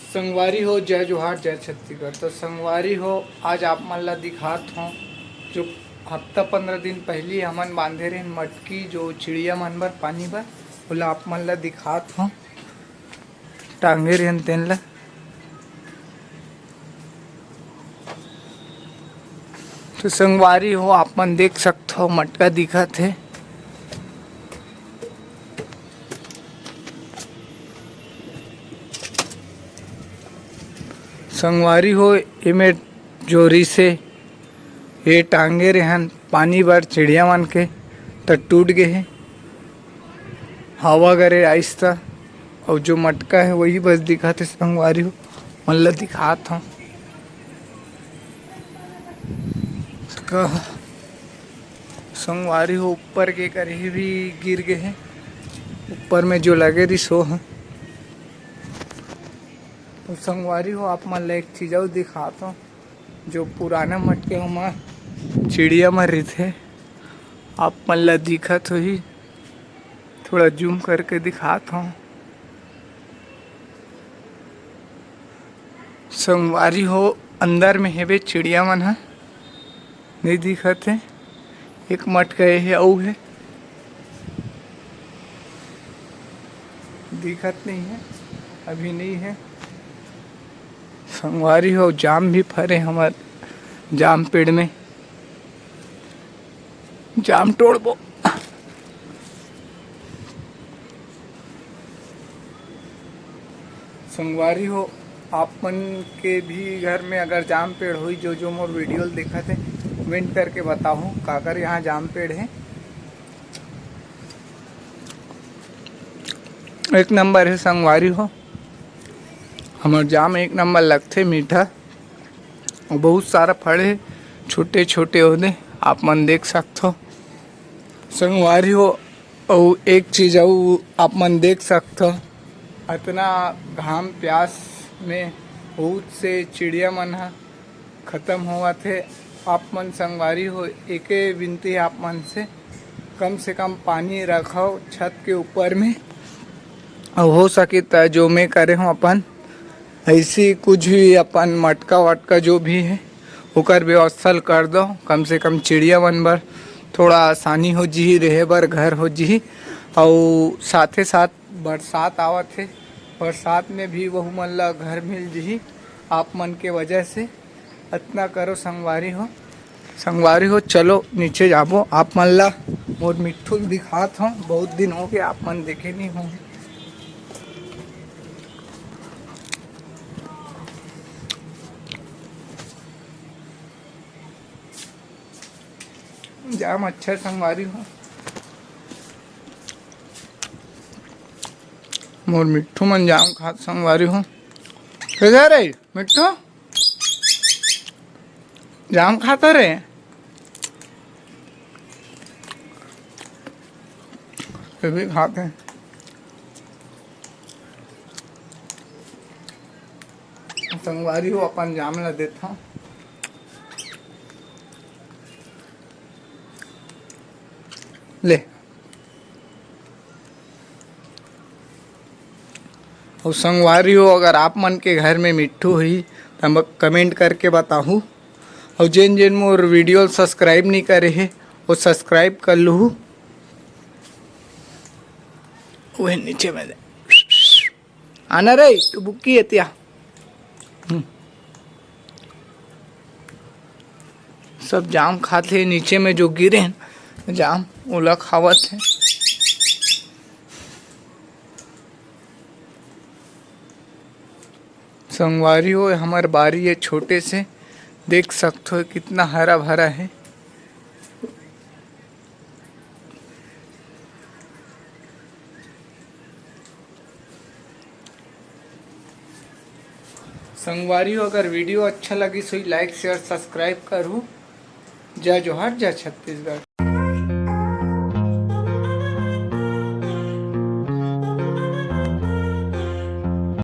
संगवारी हो, जय जोहार, जय छत्तीसगढ़। तो संगवारी हो, आज आप मन ला दिखात हूँ जो हफ्ता 15 दिन पहले हमन बांधे रहे मटकी जो चिड़िया मन बर पानी बर, ओला आप मन ला दिखात हूँ। टांगे रहन तेन ला तो संगवारी हो, आप मन देख सकते हो मटका दिखत है। संगवारी हो, एमे जोरी से ये टांगे रहन पानी बर चिड़िया मन के तो टूट गए है। हवा करे आइस्ता और जो मटका है वही बस दिखत है। संगवारी हो मन ला दिखात हूँ। संगवारी हो, ऊपर के करे भी गिर गए हैं। ऊपर में जो लगे रही सो है। तो संगवारी हो, आप मन ला एक चीज और दिखाता हूँ जो पुराना मटके में चिड़िया मर रही थे। आप मन ला दिखत होही, थोड़ा जूम करके दिखाता हूँ। संगवारी हो, अंदर में हेवे चिड़िया मन है, नहीं दिखत है। एक मटका है और है, दिखत नहीं है, अभी नहीं है। संगवारी हो, जाम भी फरे हमार जाम पेड़ में, जाम तोड़बो। संगवारी हो, आप मन के भी घर में अगर जाम पेड़ हुई जो मोर वीडियो देखा थे, कमेंट करके बताओ काकर यहाँ जाम पेड़ है। एक नंबर है संगवारी हो, हमार जाम एक नंबर लगते मीठा और बहुत सारा फल है, छोटे छोटे होते आप मन देख सकते हो। संगवारी हो, और एक चीज़ और आप मन देख सकते हो, इतना घाम प्यास में बहुत से चिड़िया मन हा खत्म हुआ थे। आप मन संगवारी हो, एक विनती है आप मन से कम पानी रखो छत के ऊपर में, और हो सके तो जो मैं करे हूँ अपन ऐसी कुछ भी अपन मटका वटका जो भी है ओकर व्यवस्था कर दो। कम से कम चिड़िया मन बर थोड़ा आसानी हो जी, रहे बर घर हो जी। और साथे साथ बरसात आवत है, बरसात में भी वह मन ला घर मिल जी आप मन के वजह से। इतना करो संगवारी हो। संगवारी हो, चलो नीचे जाबो, आप मन ला मोर मिट्ठू दिखात हूँ। बहुत दिन हो गए आप मन देखे नहीं होंगे। जाम अच्छा संगवारी हो, मोर मिट्ठू मन जाम खात संगवारी हो। किधर है मिट्ठू, जाम खाता रे? ये भी खाते हैं। संगवारी हो, अपन जाम ला देता हूँ। ले, और संगवारी हो, अगर आप मन के घर में मिट्ठू हुई तो कमेंट करके बताऊँ। और जिन जिन मोर वीडियो सब्सक्राइब नहीं करे है वो सब्सक्राइब कर लूँ। वह नीचे में आना रे, तू बुक्की है त्या। सब जाम खाते, नीचे में जो गिरे हैं जाम ओला खावत है। संगवारी हो, हमार बारी है छोटे से, देख सकते हो कितना हरा भरा है। संगवारी हो, अगर वीडियो अच्छा लगी तो लाइक शेयर सब्सक्राइब करूँ। जय जोहार, जय छत्तीसगढ़।